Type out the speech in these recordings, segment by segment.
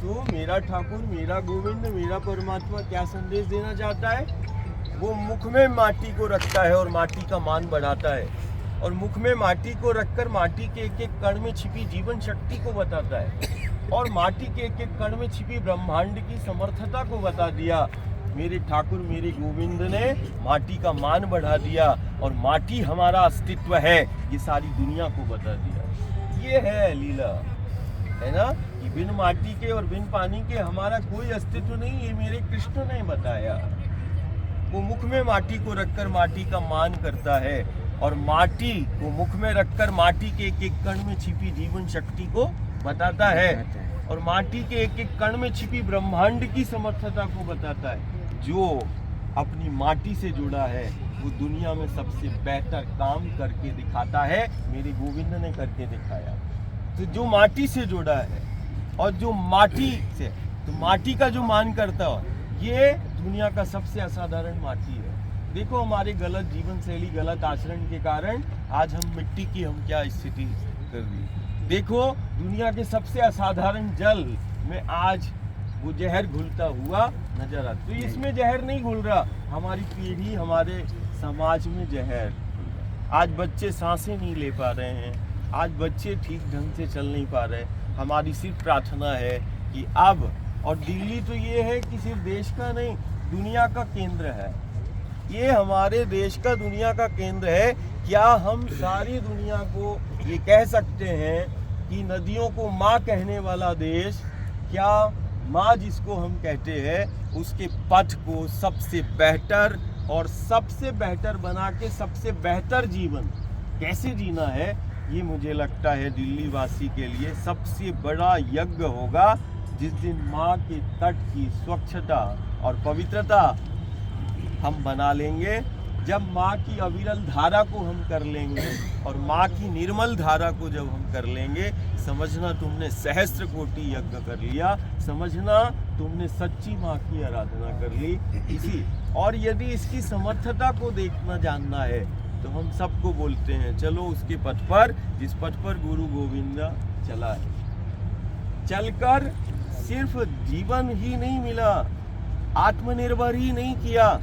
तो मेरा ठाकुर, मेरा गोविंद, मेरा परमात्मा क्या संदेश देना चाहता है? वो मुख में माटी को रखता है और माटी का मान बढ़ाता है, और मुख में माटी को रखकर माटी के एक एक कण में छिपी जीवन शक्ति को बताता है, और माटी के एक एक कण में छिपी ब्रह्मांड की समर्थता को बता दिया। मेरे ठाकुर, मेरे गोविंद ने माटी का मान बढ़ा दिया, और माटी हमारा अस्तित्व है ये सारी दुनिया को बता दिया। ये है लीला, है ना, कि बिन माटी के और बिन पानी के हमारा कोई अस्तित्व नहीं, ये मेरे कृष्ण ने बताया। वो मुख में माटी को रखकर माटी का मान करता है, और माटी को मुख में रखकर माटी के एक एक कण में छिपी जीवन शक्ति को बताता है, और माटी के एक एक कण में छिपी ब्रह्मांड की समर्थता को बताता है। जो अपनी माटी से जुड़ा है वो दुनिया में सबसे बेहतर काम करके दिखाता है, मेरे गोविंद ने करके दिखाया। तो जो माटी से जुड़ा है और जो माटी से, तो माटी का जो मान करता है, ये दुनिया का सबसे असाधारण माटी है। देखो हमारे गलत जीवन शैली, गलत आचरण के कारण आज हम मिट्टी की हम क्या स्थिति कर दी। देखो दुनिया के सबसे असाधारण जल में आज वो जहर घुलता हुआ नजर आता। तो इसमें जहर नहीं घुल रहा, हमारी पीढ़ी, हमारे समाज में जहर। आज बच्चे सांसें नहीं ले पा रहे हैं, आज बच्चे ठीक ढंग से चल नहीं पा रहे। हमारी सिर्फ प्रार्थना है कि अब, और दिल्ली तो ये है कि सिर्फ देश का नहीं, दुनिया का केंद्र है ये, हमारे देश का दुनिया का केंद्र है। क्या हम सारी दुनिया को ये कह सकते हैं कि नदियों को माँ कहने वाला देश, क्या माँ जिसको हम कहते हैं उसके पथ को सबसे बेहतर और सबसे बेहतर बना के सबसे बेहतर जीवन कैसे जीना है, ये मुझे लगता है दिल्ली वासी के लिए सबसे बड़ा यज्ञ होगा। जिस दिन माँ के तट की स्वच्छता और पवित्रता हम बना लेंगे, जब माँ की अविरल धारा को हम कर लेंगे और माँ की निर्मल धारा को जब हम कर लेंगे, समझना तुमने सहस्त्र कोटि यज्ञ कर लिया, समझना तुमने सच्ची माँ की आराधना कर ली। इसी, और यदि इसकी समर्थता को देखना जानना है तो हम सबको बोलते हैं चलो उसके पथ पर जिस पथ पर गुरु गोविंद चला है। चलकर सिर्फ जीवन ही नहीं मिला, आत्मनिर्भर ही नहीं किया,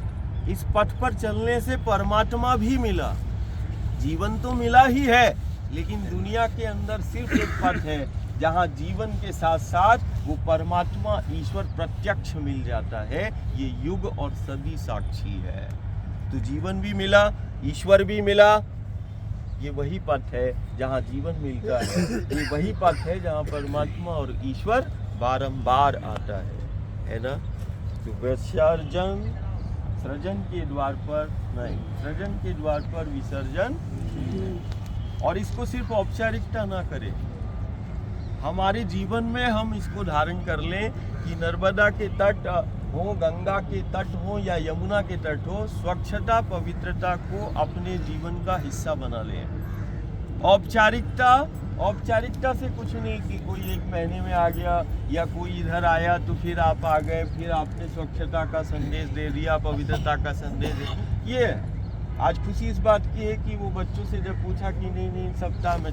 इस पथ पर चलने से परमात्मा भी मिला। जीवन तो मिला ही है, लेकिन दुनिया के अंदर सिर्फ एक पथ है जहाँ जीवन के साथ साथ वो परमात्मा ईश्वर प्रत्यक्ष मिल जाता है। ये युग और सदी साक्षी है। तो जीवन भी मिला, ईश्वर भी मिला। ये वही पथ है जहाँ जीवन मिलता है, ये वही पथ है जहाँ परमात्मा और ईश्वर बारंबार आता है ना। तो विसर्जन सृजन के द्वार पर नहीं, सृजन के द्वार पर विसर्जन। और इसको सिर्फ औपचारिकता ना करें, हमारे जीवन में हम इसको धारण कर लें कि नर्मदा के तट हो, गंगा के तट हो या यमुना के तट हो, स्वच्छता पवित्रता को अपने जीवन का हिस्सा बना लें। औपचारिकता से कुछ नहीं कि कोई एक महीने में आ गया या कोई इधर आया तो फिर आप आ गए, फिर आपने स्वच्छता का संदेश दे दिया, पवित्रता का संदेश दे। ये आज खुशी इस बात की है कि वो बच्चों से जब पूछा कि नहीं सप्ताह में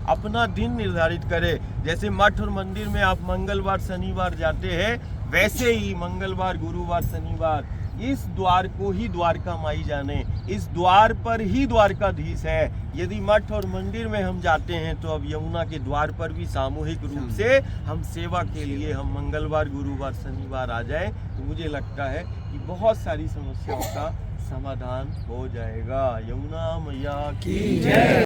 अपना दिन निर्धारित करे। जैसे मठ और मंदिर में आप मंगलवार शनिवार जाते हैं, वैसे ही मंगलवार गुरुवार शनिवार इस द्वार को ही द्वारका माई जाने, इस द्वार पर ही द्वारकाधीश है। यदि मठ और मंदिर में हम जाते हैं तो अब यमुना के द्वार पर भी सामूहिक रूप से हम सेवा के लिए हम मंगलवार गुरुवार शनिवार आ जाए, तो मुझे लगता है कि बहुत सारी समस्याओं का समाधान हो जाएगा। यमुना मैया की जय।